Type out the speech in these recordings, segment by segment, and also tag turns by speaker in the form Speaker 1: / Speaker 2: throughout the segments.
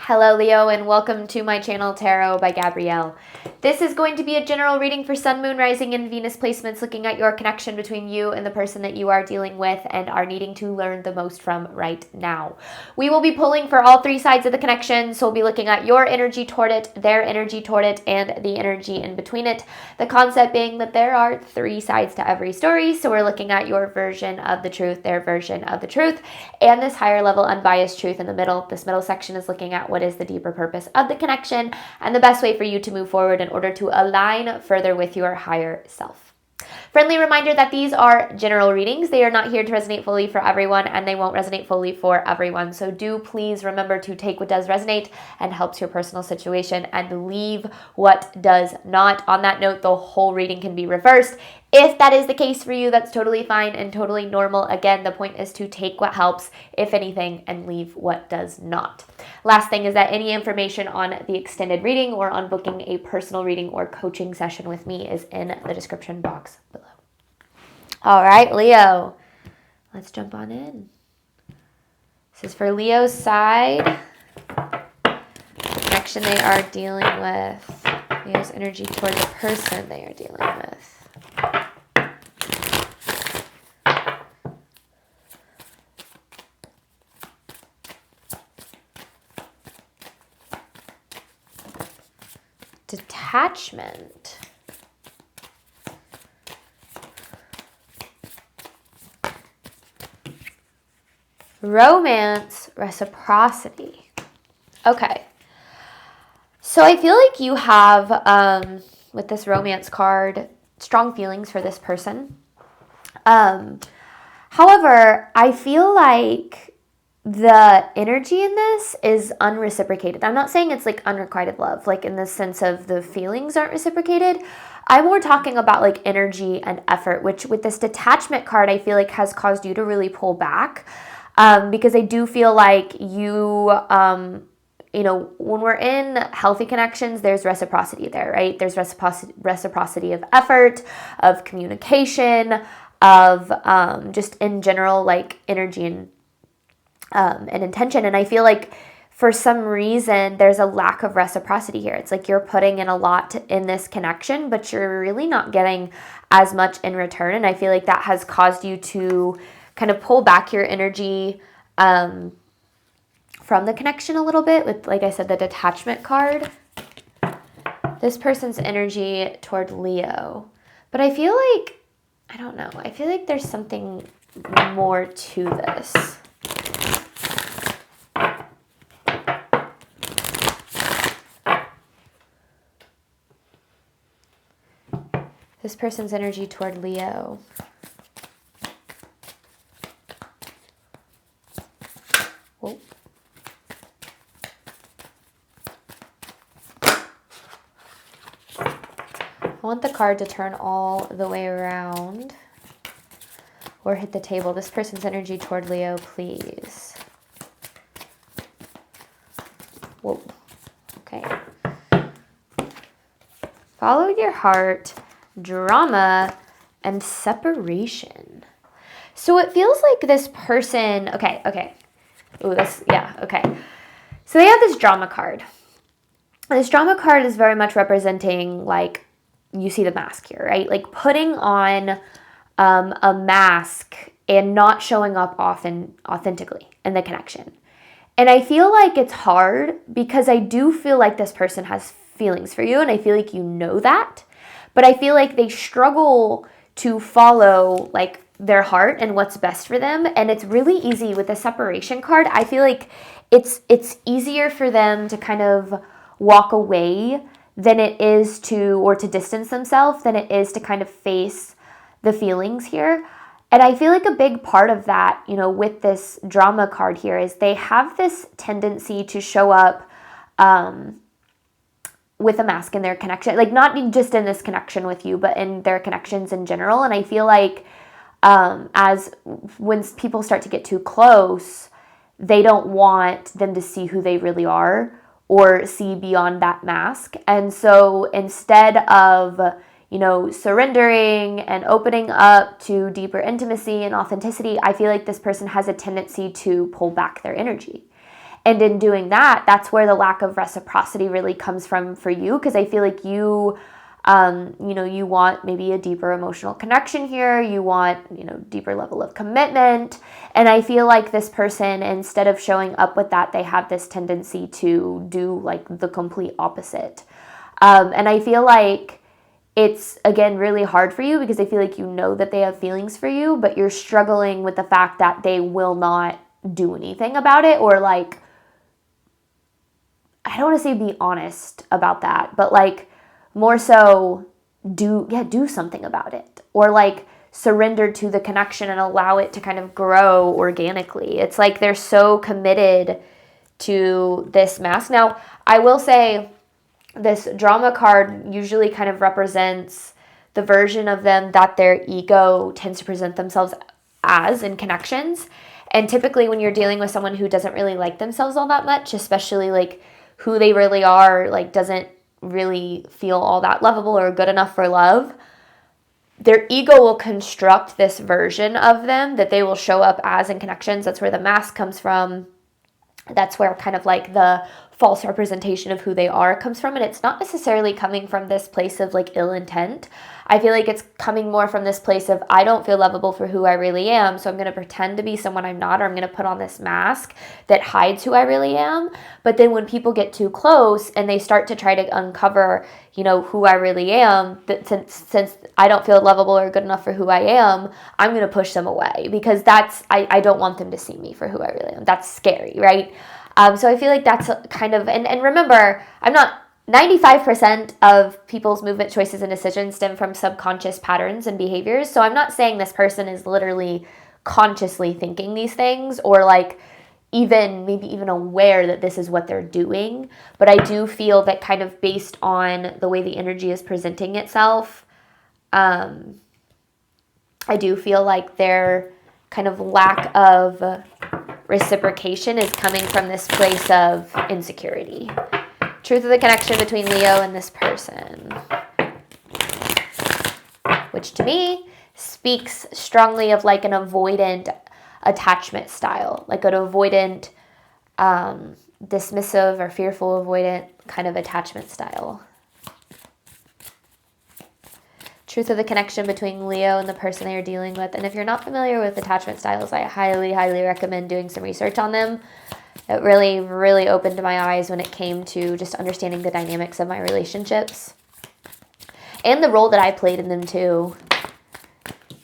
Speaker 1: Hello Leo, and welcome to my channel Tarot by Gabrielle. This is going to be a general reading for Sun, Moon, Rising, and Venus placements, looking at your connection between you and the person that you are dealing with and are needing to learn the most from right now. We will be pulling for all three sides of the connection, so we'll be looking at your energy toward it, their energy toward it, and the energy in between it. The concept being that there are three sides to every story, so we're looking at your version of the truth, their version of the truth, and this higher level unbiased truth in the middle. This middle section is looking at what is the deeper purpose of the connection and the best way for you to move forward in order to align further with your higher self. Friendly reminder that these are general readings. They are not here to resonate fully for everyone, and they won't resonate fully for everyone. So do please remember to take what does resonate and helps your personal situation and leave what does not. On that note, the whole reading can be reversed. If that is the case for you, that's totally fine and totally normal. Again, the point is to take what helps, if anything, and leave what does not. Last thing is that any information on the extended reading or on booking a personal reading or coaching session with me is in the description box below. All right, Leo, let's jump on in. This is for Leo's side. Connection they are dealing with. Leo's energy toward the person they are dealing with. Detachment. Romance, reciprocity. Okay. So I feel like you have, with this romance card, strong feelings for this person. However, I feel like the energy in this is unreciprocated. I'm not saying it's like unrequited love, like in the sense of the feelings aren't reciprocated. I'm more talking about like energy and effort, which with this detachment card, I feel like has caused you to really pull back. Because I do feel like you, when we're in healthy connections, there's reciprocity there, right? There's reciprocity of effort, of communication, of just in general, like energy and intention. And I feel like for some reason, there's a lack of reciprocity here. It's like you're putting in a lot in this connection, but you're really not getting as much in return. And I feel like that has caused you to kind of pull back your energy from the connection a little bit with, like I said, the detachment card. This person's energy toward Leo. But I feel like, I don't know, I feel like there's something more to this. This person's energy toward Leo. Whoa. I want the card to turn all the way around or hit the table. This person's energy toward Leo, please. Whoa. Okay. Follow your heart, drama, and separation. So it feels like this person, okay. Ooh, okay. So they have this drama card. This drama card is very much representing, like, you see the mask here, right? Like putting on a mask and not showing up often authentically in the connection. And I feel like it's hard because I do feel like this person has feelings for you, and I feel like you know that. But I feel like they struggle to follow, like, their heart and what's best for them. And it's really easy with the separation card. I feel like it's easier for them to kind of walk away than it is to distance themselves than it is to kind of face the feelings here. And I feel like a big part of that, with this drama card here is they have this tendency to show up with a mask in their connection, like not just in this connection with you, but in their connections in general. And I feel like when people start to get too close, they don't want them to see who they really are or see beyond that mask. And so instead of, surrendering and opening up to deeper intimacy and authenticity, I feel like this person has a tendency to pull back their energy. And in doing that, that's where the lack of reciprocity really comes from for you, because I feel like you you want maybe a deeper emotional connection here. You want, deeper level of commitment. And I feel like this person, instead of showing up with that, they have this tendency to do like the complete opposite. And I feel like it's, again, really hard for you because I feel like you know that they have feelings for you, but you're struggling with the fact that they will not do anything about it, or like, I don't want to say be honest about that, but like more so do something about it, or like surrender to the connection and allow it to kind of grow organically. It's like they're so committed to this mask. Now, I will say this drama card usually kind of represents the version of them that their ego tends to present themselves as in connections. And typically when you're dealing with someone who doesn't really like themselves all that much, especially like who they really are, like doesn't really feel all that lovable or good enough for love, their ego will construct this version of them that they will show up as in connections. That's where the mask comes from. That's where kind of like the false representation of who they are comes from. And it's not necessarily coming from this place of like ill intent. I feel like it's coming more from this place of, I don't feel lovable for who I really am, so I'm going to pretend to be someone I'm not, or I'm going to put on this mask that hides who I really am. But then when people get too close and they start to try to uncover, who I really am, that since I don't feel lovable or good enough for who I am, I'm going to push them away, because I don't want them to see me for who I really am. That's scary, right? So I feel like that's kind of, and remember, 95% of people's movement choices and decisions stem from subconscious patterns and behaviors. So I'm not saying this person is literally consciously thinking these things, or like maybe even aware that this is what they're doing. But I do feel that kind of based on the way the energy is presenting itself, I do feel like their kind of lack of reciprocation is coming from this place of insecurity. Truth of the connection between Leo and this person, which to me speaks strongly of like an avoidant attachment style, like an avoidant, dismissive or fearful avoidant kind of attachment style. Truth of the connection between Leo and the person they are dealing with. And if you're not familiar with attachment styles, I highly, highly recommend doing some research on them. It really, really opened my eyes when it came to just understanding the dynamics of my relationships and the role that I played in them too.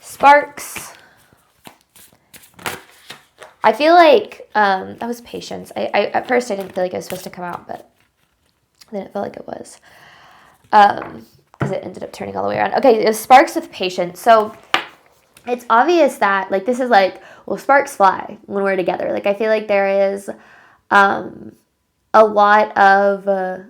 Speaker 1: Sparks. I feel like that was patience. I at first I didn't feel like it was supposed to come out, but then it felt like it was. Because it ended up turning all the way around. Okay, it was sparks with patience. So it's obvious that like this is like, well, sparks fly when we're together. Like I feel like there is a lot of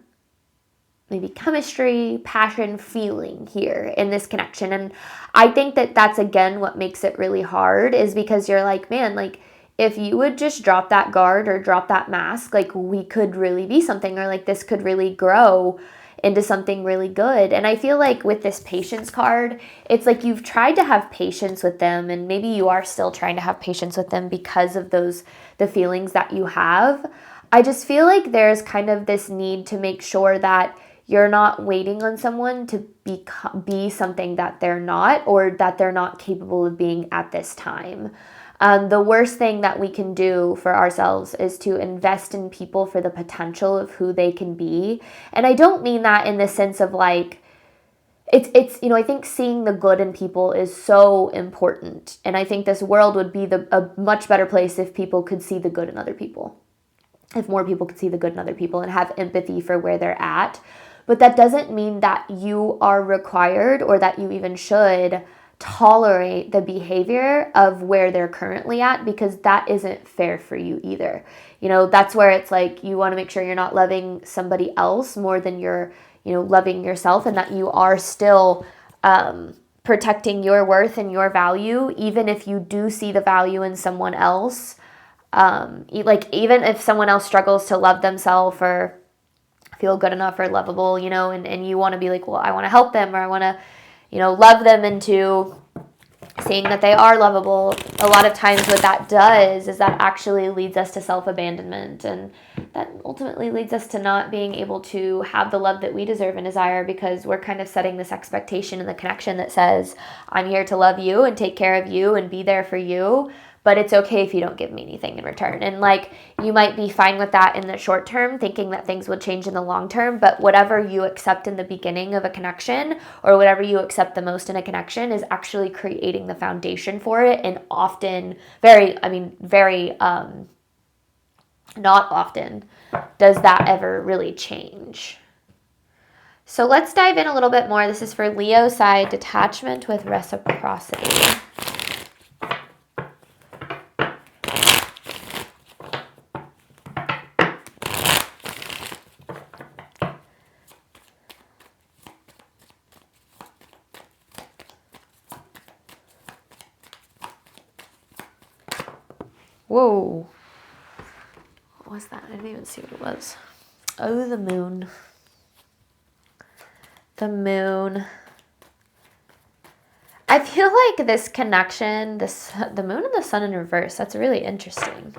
Speaker 1: maybe chemistry, passion, feeling here in this connection. And I think that that's, again, what makes it really hard, is because you're like, man, like if you would just drop that guard or drop that mask, like we could really be something, or like this could really grow into something really good. And I feel like with this patience card, it's like you've tried to have patience with them, and maybe you are still trying to have patience with them because of the feelings that you have. I just feel like there's kind of this need to make sure that you're not waiting on someone to be something that they're not, or that they're not capable of being at this time. The worst thing that we can do for ourselves is to invest in people for the potential of who they can be. And I don't mean that in the sense of like, it's I think seeing the good in people is so important. And I think this world would be a much better place if people could see the good in other people. If more people could see the good in other people and have empathy for where they're at. But that doesn't mean that you are required, or that you even should tolerate the behavior of where they're currently at, because that isn't fair for you either. That's where it's like you want to make sure you're not loving somebody else more than you're, loving yourself, and that you are still protecting your worth and your value, even if you do see the value in someone else. Like even if someone else struggles to love themselves or feel good enough or lovable, and you want to be like, well, I want to help them, or I want to, love them into seeing that they are lovable. A lot of times what that does is that actually leads us to self-abandonment, and that ultimately leads us to not being able to have the love that we deserve and desire, because we're kind of setting this expectation in the connection that says, I'm here to love you and take care of you and be there for you, but it's okay if you don't give me anything in return. And like, you might be fine with that in the short term, thinking that things would change in the long term, but whatever you accept in the beginning of a connection, or whatever you accept the most in a connection, is actually creating the foundation for it. And often, not often does that ever really change. So let's dive in a little bit more. This is for Leo side, detachment with reciprocity. Whoa. What was that? I didn't even see what it was. Oh, the moon. The moon. I feel like this connection, the moon and the sun in reverse, that's really interesting.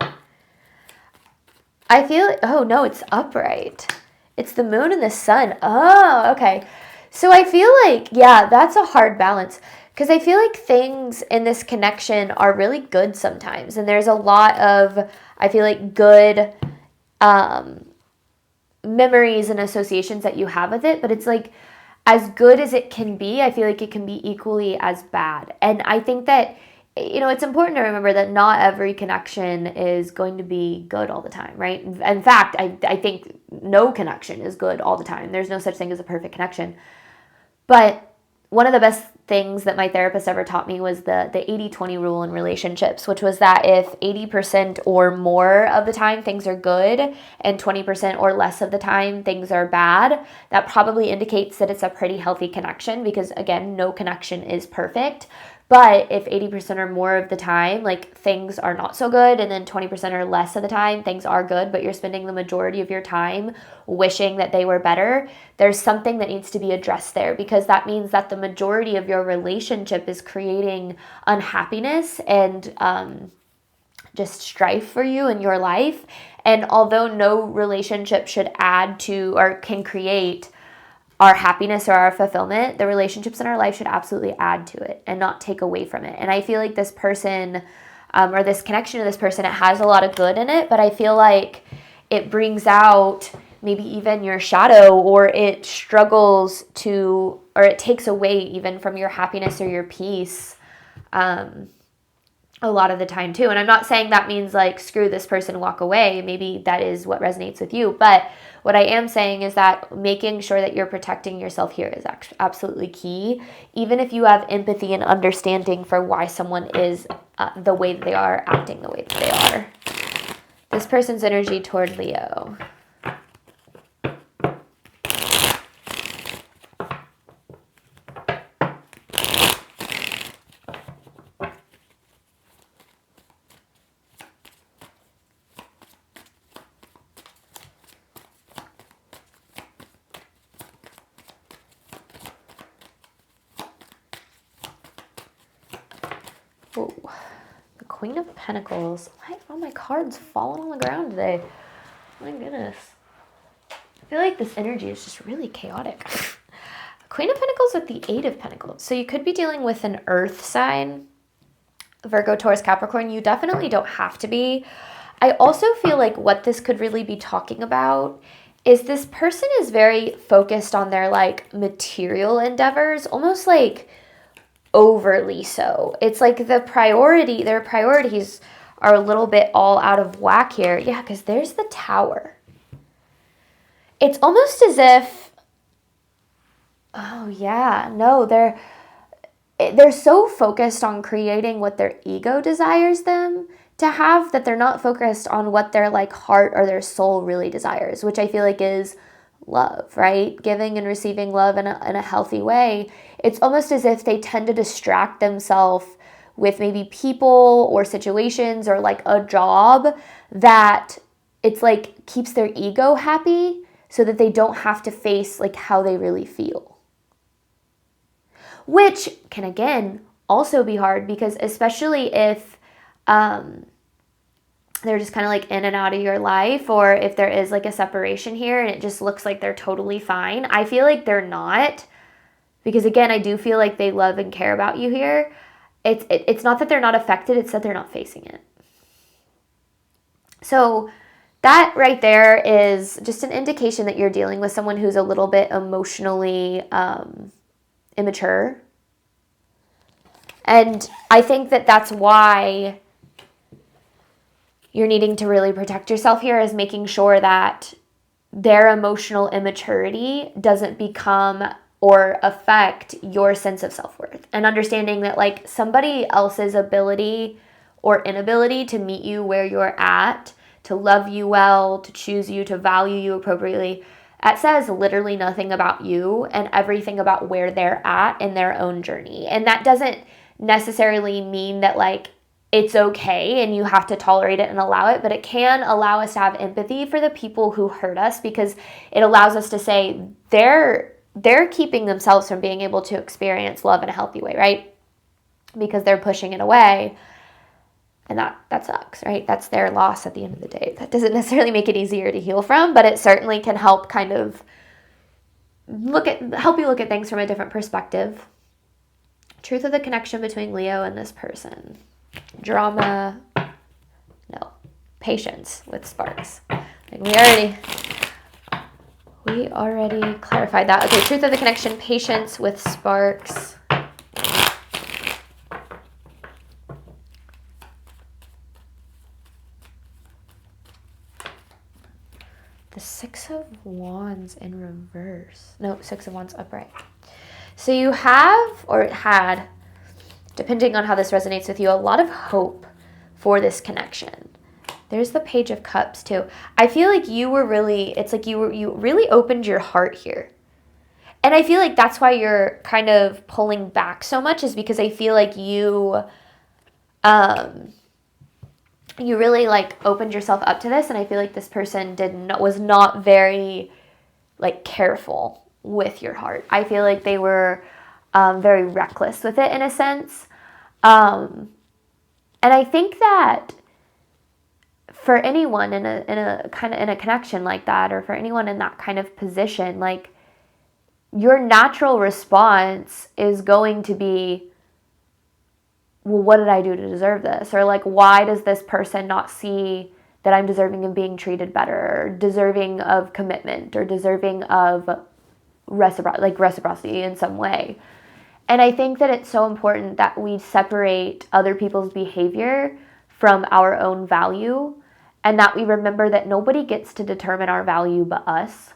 Speaker 1: I feel, oh no, it's upright. It's the moon and the sun. Oh, okay. So I feel like, yeah, that's a hard balance. Because I feel like things in this connection are really good sometimes. And there's a lot of, I feel like, good memories and associations that you have with it. But it's like, as good as it can be, I feel like it can be equally as bad. And I think that, it's important to remember that not every connection is going to be good all the time, right? In fact, I think no connection is good all the time. There's no such thing as a perfect connection. But one of the best things that my therapist ever taught me was the 80-20 rule in relationships, which was that if 80% or more of the time things are good and 20% or less of the time things are bad, that probably indicates that it's a pretty healthy connection, because again, no connection is perfect. But if 80% or more of the time, like, things are not so good, and then 20% or less of the time things are good, but you're spending the majority of your time wishing that they were better, there's something that needs to be addressed there, because that means that the majority of your relationship is creating unhappiness and just strife for you in your life. And although no relationship should add to or can create our happiness or our fulfillment, the relationships in our life should absolutely add to it and not take away from it. And I feel like this person or this connection to this person, it has a lot of good in it, but I feel like it brings out maybe even your shadow, or it struggles to, or it takes away even from your happiness or your peace a lot of the time too. And I'm not saying that means like, screw this person, walk away. Maybe that is what resonates with you. But what I am saying is that making sure that you're protecting yourself here is absolutely key. Even if you have empathy and understanding for why someone is the way that they are, acting the way that they are. This person's energy toward Leo. Whoa. The Queen of Pentacles. Why have all my cards falling on the ground today? My goodness. I feel like this energy is just really chaotic. Queen of Pentacles with the Eight of Pentacles. So you could be dealing with an earth sign, Virgo, Taurus, Capricorn. You definitely don't have to be. I also feel like what this could really be talking about is this person is very focused on their like material endeavors, almost like overly so. It's like their priorities are a little bit all out of whack here. Yeah, because there's the Tower. It's almost as if, oh yeah, no, they're so focused on creating what their ego desires them to have, that they're not focused on what their like heart or their soul really desires, which I feel like is love, right? Giving and receiving love in a healthy way. It's almost as if they tend to distract themselves with maybe people or situations or like a job that it's like keeps their ego happy, so that they don't have to face like how they really feel. Which can again also be hard, because especially if they're just kind of like in and out of your life, or if there is like a separation here and it just looks like they're totally fine. I feel like they're not, because again, I do feel like they love and care about you here. It's not that they're not affected, it's that they're not facing it. So that right there is just an indication that you're dealing with someone who's a little bit emotionally immature. And I think that that's why you're needing to really protect yourself here, is making sure that their emotional immaturity doesn't become or affect your sense of self-worth, and understanding that like somebody else's ability or inability to meet you where you're at, to love you well, to choose you, to value you appropriately, that says literally nothing about you and everything about where they're at in their own journey. And that doesn't necessarily mean that like it's okay and you have to tolerate it and allow it, but it can allow us to have empathy for the people who hurt us, because it allows us to say they're keeping themselves from being able to experience love in a healthy way, right? Because they're pushing it away. And that sucks, right? That's their loss at the end of the day. That doesn't necessarily make it easier to heal from, but it certainly can help kind of help you look at things from a different perspective. Truth of the connection between Leo and this person. Drama, no. Patience with sparks. Like we already clarified that. Okay, truth of the connection, patience with sparks. The Six of Wands in reverse. No, Six of Wands upright. So you have, or had, depending on how this resonates with you, a lot of hope for this connection. There's the Page of Cups too. I feel like you were really, it's like you really opened your heart here. And I feel like that's why you're kind of pulling back so much, is because I feel like you really like opened yourself up to this, and I feel like this person was not very like careful with your heart. I feel like they were very reckless with it in a sense. And I think that for anyone in a connection like that, or for anyone in that kind of position, like your natural response is going to be, well, what did I do to deserve this? Or like, why does this person not see that I'm deserving of being treated better, or deserving of commitment, or deserving of reciprocity in some way? And I think that it's so important that we separate other people's behavior from our own value, and that we remember that nobody gets to determine our value but us.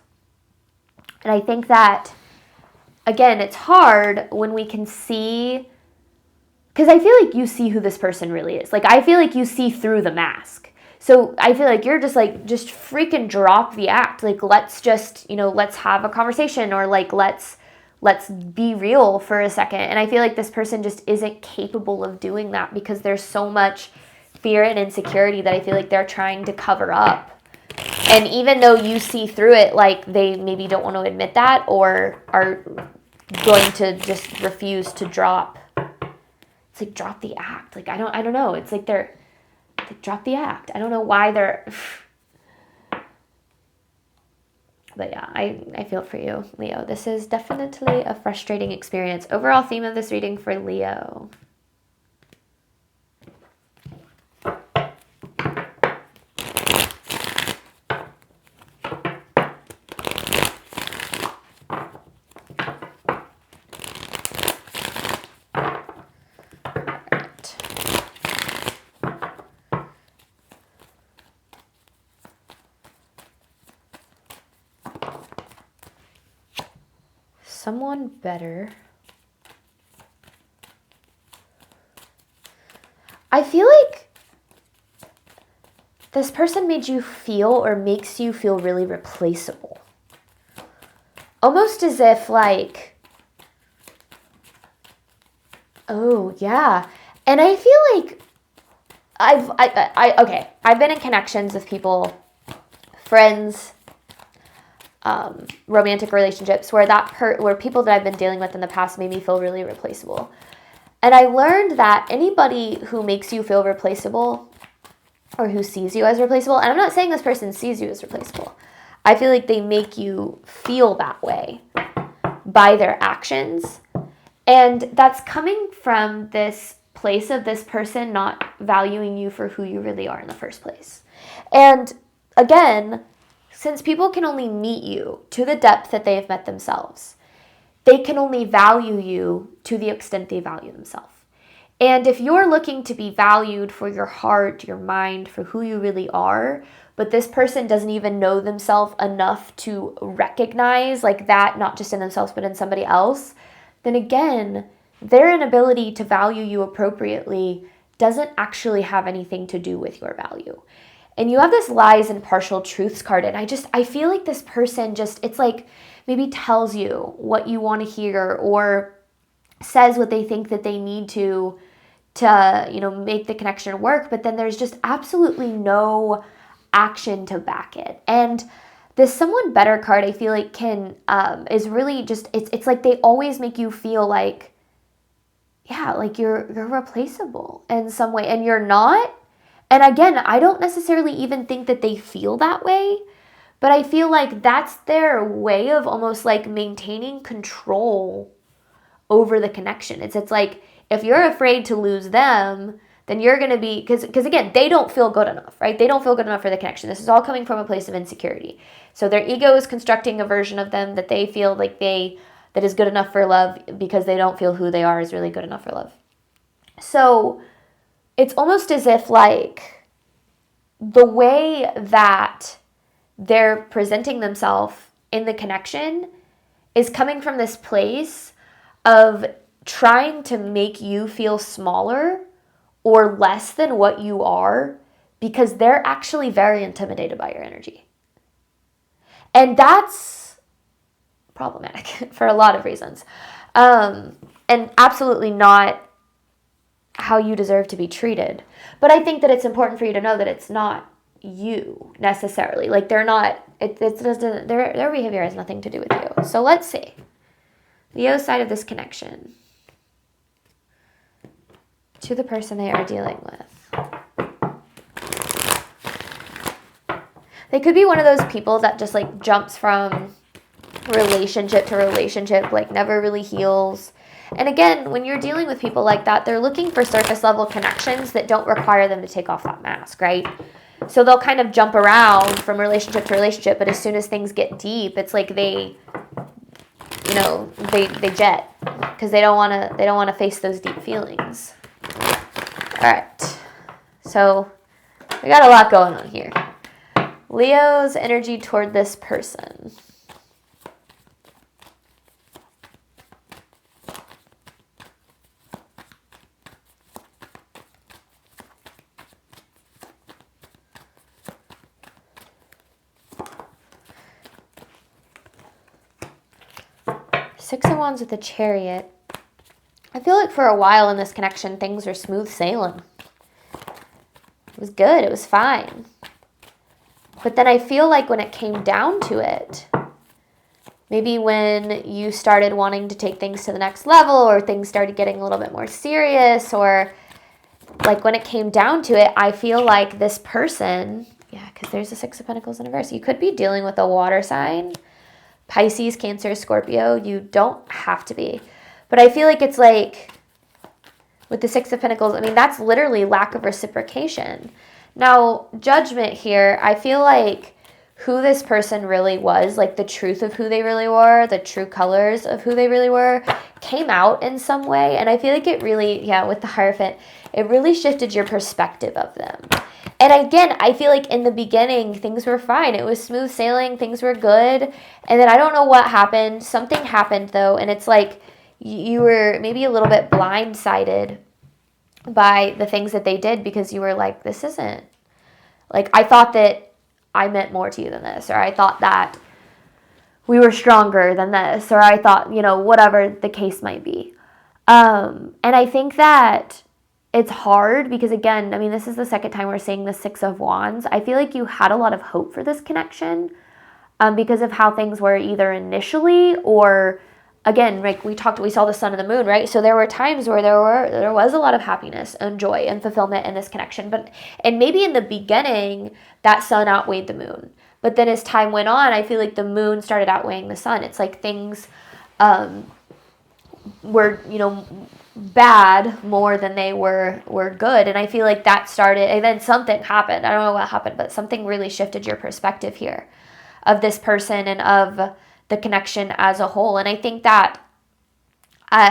Speaker 1: And I think that, again, it's hard when we can see, because I feel like you see who this person really is. Like, I feel like you see through the mask. So I feel like you're just like, just freaking drop the act. Like, let's just, let's have a conversation, or like, let's be real for a second. And I feel like this person just isn't capable of doing that, because there's so much fear and insecurity that I feel like they're trying to cover up. And even though you see through it, like they maybe don't want to admit that, or are going to just refuse to drop. It's like, drop the act. Like, I don't know. It's like they're like, drop the act. I don't know why they're, but yeah, I feel for you, Leo. This is definitely a frustrating experience. Overall theme of this reading for Leo. Someone better. I feel like this person made you feel, or makes you feel, really replaceable. Almost as if like, oh yeah. And I feel like I've been in connections with people, friends, romantic relationships, where where people that I've been dealing with in the past made me feel really replaceable. And I learned that anybody who makes you feel replaceable or who sees you as replaceable, and I'm not saying this person sees you as replaceable, I feel like they make you feel that way by their actions. And that's coming from this place of this person not valuing you for who you really are in the first place. And again, since people can only meet you to the depth that they have met themselves, they can only value you to the extent they value themselves. And if you're looking to be valued for your heart, your mind, for who you really are, but this person doesn't even know themselves enough to recognize like that, not just in themselves, but in somebody else, then again, their inability to value you appropriately doesn't actually have anything to do with your value. And you have this lies and partial truths card. And I feel like this person just, it's like maybe tells you what you want to hear or says what they think that they need to make the connection work. But then there's just absolutely no action to back it. And this someone better card, I feel like is really just, it's like they always make you feel like, yeah, like you're replaceable in some way, and you're not. And again, I don't necessarily even think that they feel that way, but I feel like that's their way of almost like maintaining control over the connection. It's like, if you're afraid to lose them, then you're going to be, because again, they don't feel good enough, right? They don't feel good enough for the connection. This is all coming from a place of insecurity. So their ego is constructing a version of them that they feel like that is good enough for love, because they don't feel who they are is really good enough for love. So it's almost as if like the way that they're presenting themselves in the connection is coming from this place of trying to make you feel smaller or less than what you are, because they're actually very intimidated by your energy. And that's problematic for a lot of reasons. And absolutely not how you deserve to be treated. But I think that it's important for you to know that it's not you necessarily. Like they're not, their behavior has nothing to do with you. So let's see. Leo's side of this connection to the person they are dealing with. They could be one of those people that just like jumps from relationship to relationship, like never really heals. And again, when you're dealing with people like that, they're looking for surface level connections that don't require them to take off that mask, right? So they'll kind of jump around from relationship to relationship, but as soon as things get deep, it's like they jet, because they don't want to face those deep feelings. All right, so we got a lot going on here. Leo's energy toward this person. Six of Wands with the Chariot. I feel like for a while in this connection, things were smooth sailing. It was good. It was fine. But then I feel like when it came down to it, maybe when you started wanting to take things to the next level, or things started getting a little bit more serious, or like when it came down to it, I feel like this person, because there's a Six of Pentacles in reverse. You could be dealing with a water sign. Pisces, Cancer, Scorpio, you don't have to be. But I feel like it's like, with the Six of Pentacles, I mean, that's literally lack of reciprocation. Now, Judgment here, I feel like who this person really was, like the truth of who they really were, the true colors of who they really were, came out in some way. And I feel like it really, with the Hierophant, it really shifted your perspective of them. And again, I feel like in the beginning, things were fine. It was smooth sailing. Things were good. And then I don't know what happened. Something happened, though. And it's like you were maybe a little bit blindsided by the things that they did, because you were like, this isn't, like, I thought that I meant more to you than this, or I thought that we were stronger than this, or I thought, whatever the case might be. And I think that it's hard because, again, I mean, this is the second time we're seeing the Six of Wands. I feel like you had a lot of hope for this connection because of how things were either initially, or again, like we saw the sun and the moon, right? So there were times where there was a lot of happiness and joy and fulfillment in this connection. And maybe in the beginning, that sun outweighed the moon. But then as time went on, I feel like the moon started outweighing the sun. It's like things were, bad more than they were good. And I feel like that started, and then something happened. I don't know what happened, but something really shifted your perspective here of this person and of the connection as a whole. And I think that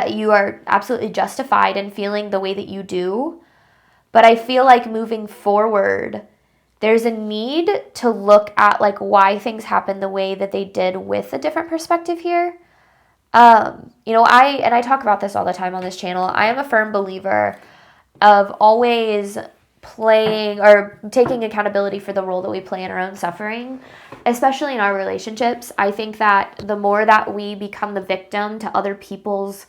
Speaker 1: you are absolutely justified in feeling the way that you do. But I feel like moving forward, there's a need to look at like why things happen the way that they did with a different perspective here. I talk about this all the time on this channel. I am a firm believer of always playing or taking accountability for the role that we play in our own suffering, especially in our relationships. I think that the more that we become the victim to other people's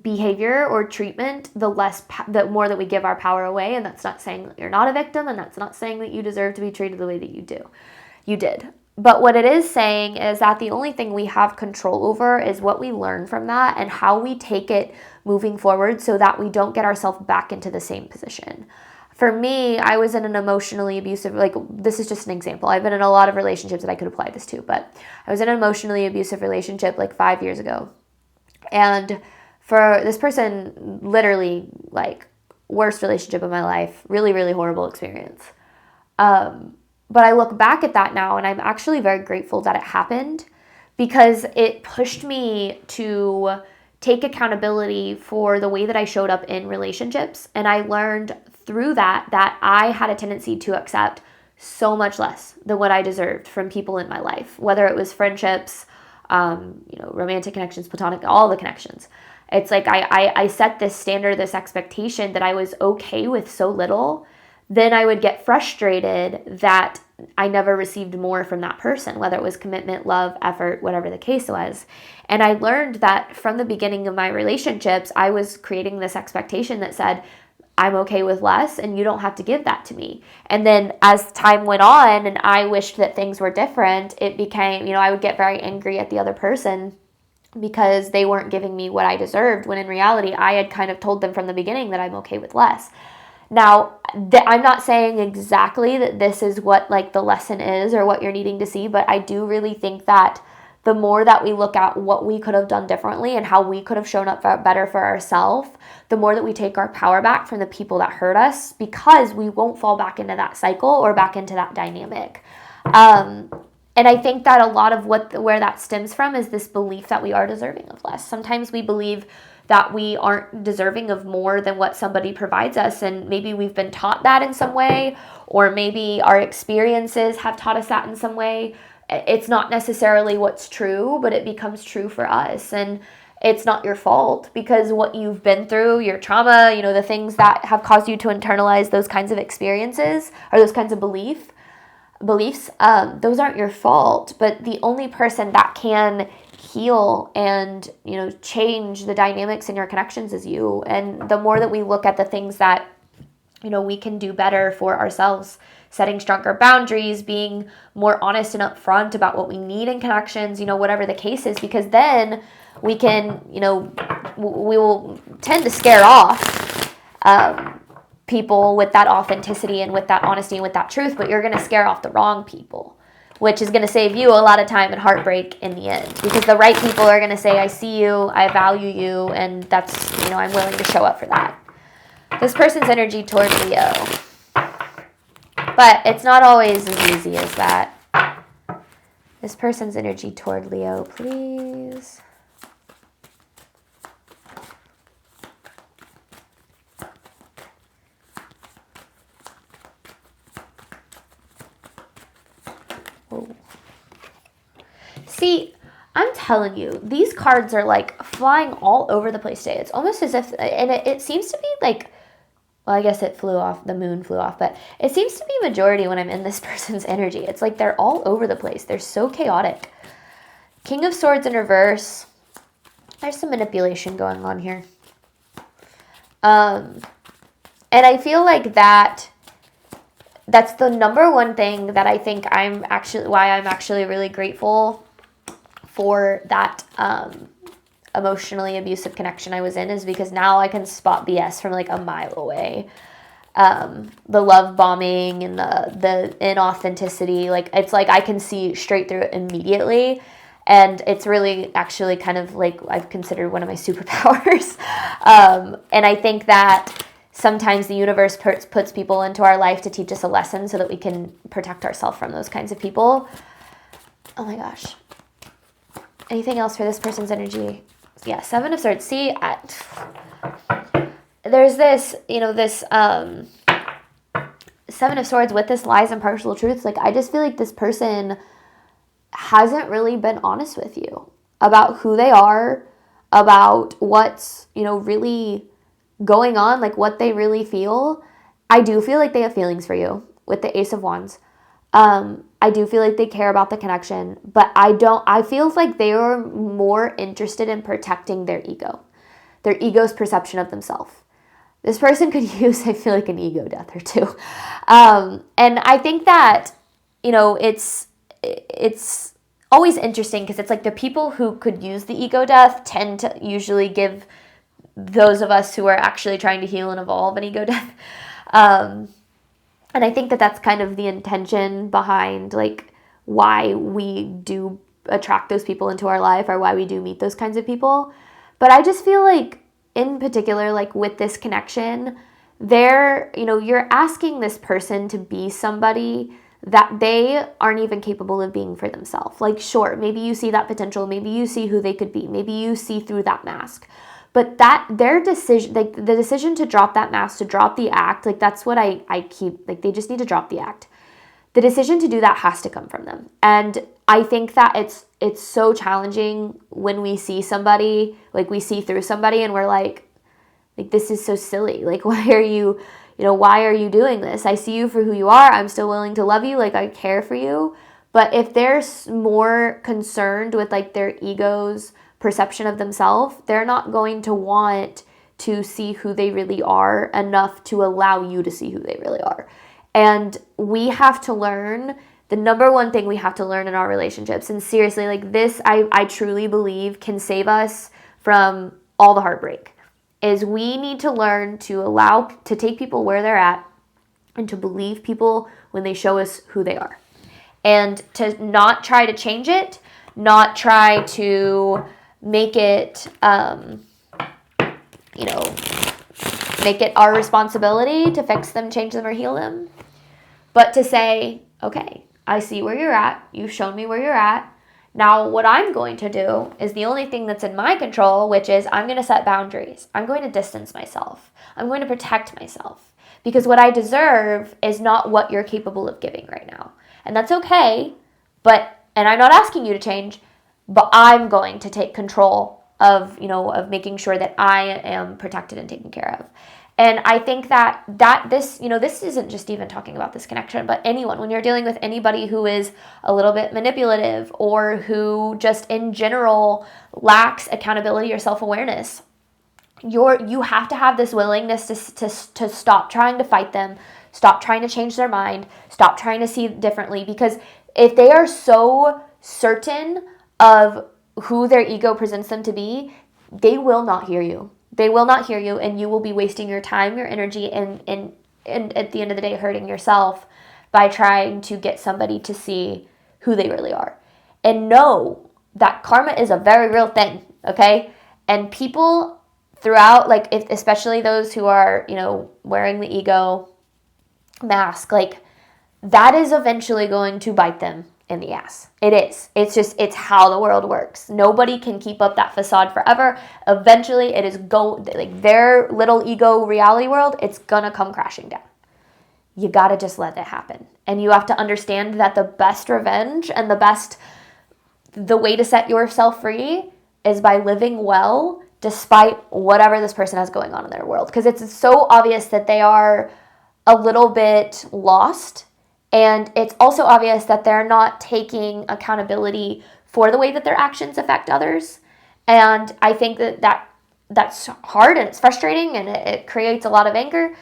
Speaker 1: behavior or treatment, the more that we give our power away. And that's not saying that you're not a victim, and that's not saying that you deserve to be treated the way that you did. But what it is saying is that the only thing we have control over is what we learn from that and how we take it moving forward so that we don't get ourselves back into the same position. For me, I was in an emotionally abusive, this is just an example. I've been in a lot of relationships that I could apply this to, but I was in an emotionally abusive relationship 5 years ago. And for this person, literally, worst relationship of my life, really, really horrible experience. But I look back at that now and I'm actually very grateful that it happened because it pushed me to take accountability for the way that I showed up in relationships. And I learned through that I had a tendency to accept so much less than what I deserved from people in my life, whether it was friendships, romantic connections, platonic, all the connections. It's like I set this standard, this expectation that I was okay with so little. Then I would get frustrated that I never received more from that person, whether it was commitment, love, effort, whatever the case was. And I learned that from the beginning of my relationships, I was creating this expectation that said, I'm okay with less and you don't have to give that to me. And then as time went on and I wished that things were different, it became, I would get very angry at the other person because they weren't giving me what I deserved, when in reality, I had kind of told them from the beginning that I'm okay with less. Now, I'm not saying exactly that this is what the lesson is or what you're needing to see, but I do really think that the more that we look at what we could have done differently and how we could have shown up better for ourselves, the more that we take our power back from the people that hurt us, because we won't fall back into that cycle or back into that dynamic. And I think that a lot of where that stems from is this belief that we are deserving of less. Sometimes we believe that we aren't deserving of more than what somebody provides us. And maybe we've been taught that in some way, or maybe our experiences have taught us that in some way. It's not necessarily what's true, but it becomes true for us. And it's not your fault, because what you've been through, your trauma, the things that have caused you to internalize those kinds of experiences or those kinds of beliefs, those aren't your fault. But the only person that can heal and change the dynamics in your connections is you. And the more that we look at the things that we can do better for ourselves, setting stronger boundaries, being more honest and upfront about what we need in connections, whatever the case is, because then we can we will tend to scare off people with that authenticity and with that honesty and with that truth, but you're going to scare off the wrong people, which is going to save you a lot of time and heartbreak in the end, because the right people are going to say, I see you, I value you, and that's, I'm willing to show up for that. This person's energy toward Leo. But it's not always as easy as that. This person's energy toward Leo, please. See, I'm telling you, these cards are flying all over the place today. It's almost as if, and it seems to be well, I guess the moon flew off, but it seems to be majority when I'm in this person's energy. It's they're all over the place. They're so chaotic. King of Swords in reverse. There's some manipulation going on here. And I feel like that's the number one thing that I think why I'm actually really grateful for that emotionally abusive connection I was in is because now I can spot BS from like a mile away. The love bombing and the inauthenticity, like it's like I can see straight through it immediately. And it's really actually kind of like I've considered one of my superpowers. And I think that sometimes the universe puts people into our life to teach us a lesson so that we can protect ourselves from those kinds of people. Oh my gosh. Anything else for this person's energy? Yeah, Seven of Swords. See, there's this, this Seven of Swords with this lies and partial truths. Like, I just feel like this person hasn't really been honest with you about who they are, about what's, really going on, like what they really feel. I do feel like they have feelings for you with the Ace of Wands. I do feel like they care about the connection, but I feel like they are more interested in protecting their ego's perception of themselves. This person could use, I feel like, an ego death or two. And I think that, it's always interesting because it's like the people who could use the ego death tend to usually give those of us who are actually trying to heal and evolve an ego death. And I think that that's kind of the intention behind like why we do attract those people into our life or why we do meet those kinds of people. But I just feel like in particular, like with this connection, you're asking this person to be somebody that they aren't even capable of being for themselves. Like, sure, maybe you see that potential, maybe you see who they could be, maybe you see through that mask. But their decision, like the decision to drop that mask, to drop the act, like that's what I keep, like they just need to drop the act. The decision to do that has to come from them. And I think that it's so challenging when we see somebody, like we see through somebody and we're like this is so silly. Like, why are you doing this? I see you for who you are. I'm still willing to love you. Like, I care for you. But if they're more concerned with like their ego's perception of themselves, they're not going to want to see who they really are enough to allow you to see who they really are. And we have to learn, the number one thing we have to learn in our relationships, and seriously, like this, I truly believe can save us from all the heartbreak, is we need to learn to take people where they're at and to believe people when they show us who they are. And to not try to change it, not try to make it, make it our responsibility to fix them, change them, or heal them. But to say, okay, I see where you're at. You've shown me where you're at. Now, what I'm going to do is the only thing that's in my control, which is I'm going to set boundaries. I'm going to distance myself. I'm going to protect myself. Because what I deserve is not what you're capable of giving right now. And that's okay. And I'm not asking you to change, but I'm going to take control of making sure that I am protected and taken care of. And I think that this isn't just even talking about this connection, but anyone, when you're dealing with anybody who is a little bit manipulative or who just in general lacks accountability or self-awareness, you have to have this willingness to stop trying to fight them, stop trying to change their mind, stop trying to see differently. Because if they are so certain of who their ego presents them to be, they will not hear you. They will not hear you, and you will be wasting your time, your energy, and at the end of the day, hurting yourself by trying to get somebody to see who they really are. And know that karma is a very real thing, okay? And people throughout, like, especially those who are, wearing the ego mask, like, that is eventually going to bite them in the ass. It is. It's how the world works. Nobody can keep up that facade forever. Eventually, it is their little ego reality world, it's gonna come crashing down. You gotta just let it happen. And you have to understand that the best revenge and the way to set yourself free is by living well despite whatever this person has going on in their world. Because it's so obvious that they are a little bit lost. And it's also obvious that they're not taking accountability for the way that their actions affect others. And I think that's hard and it's frustrating and it creates a lot of anger.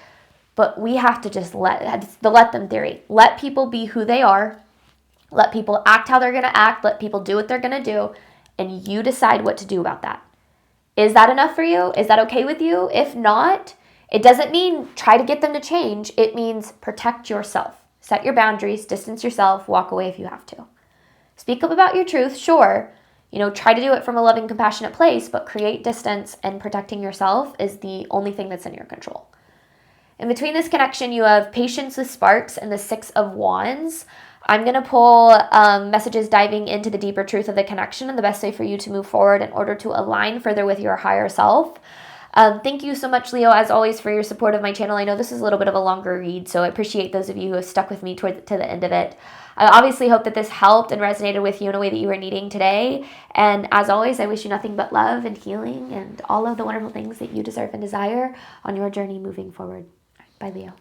Speaker 1: But we have to just let them theory. Let people be who they are. Let people act how they're going to act. Let people do what they're going to do. and you decide what to do about that. Is that enough for you? Is that okay with you? If not, it doesn't mean try to get them to change. It means protect yourself. Set your boundaries, distance yourself, walk away if you have to. Speak up about your truth, sure. Try to do it from a loving, compassionate place, but create distance, and protecting yourself is the only thing that's in your control. In between this connection, you have Patience with Sparks and the Six of Wands. I'm going to pull messages diving into the deeper truth of the connection and the best way for you to move forward in order to align further with your higher self. Thank you so much, Leo, as always, for your support of my channel. I know this is a little bit of a longer read, so I appreciate those of you who have stuck with me to the end of it. I obviously hope that this helped and resonated with you in a way that you were needing today. And as always, I wish you nothing but love and healing and all of the wonderful things that you deserve and desire on your journey moving forward. Bye, Leo.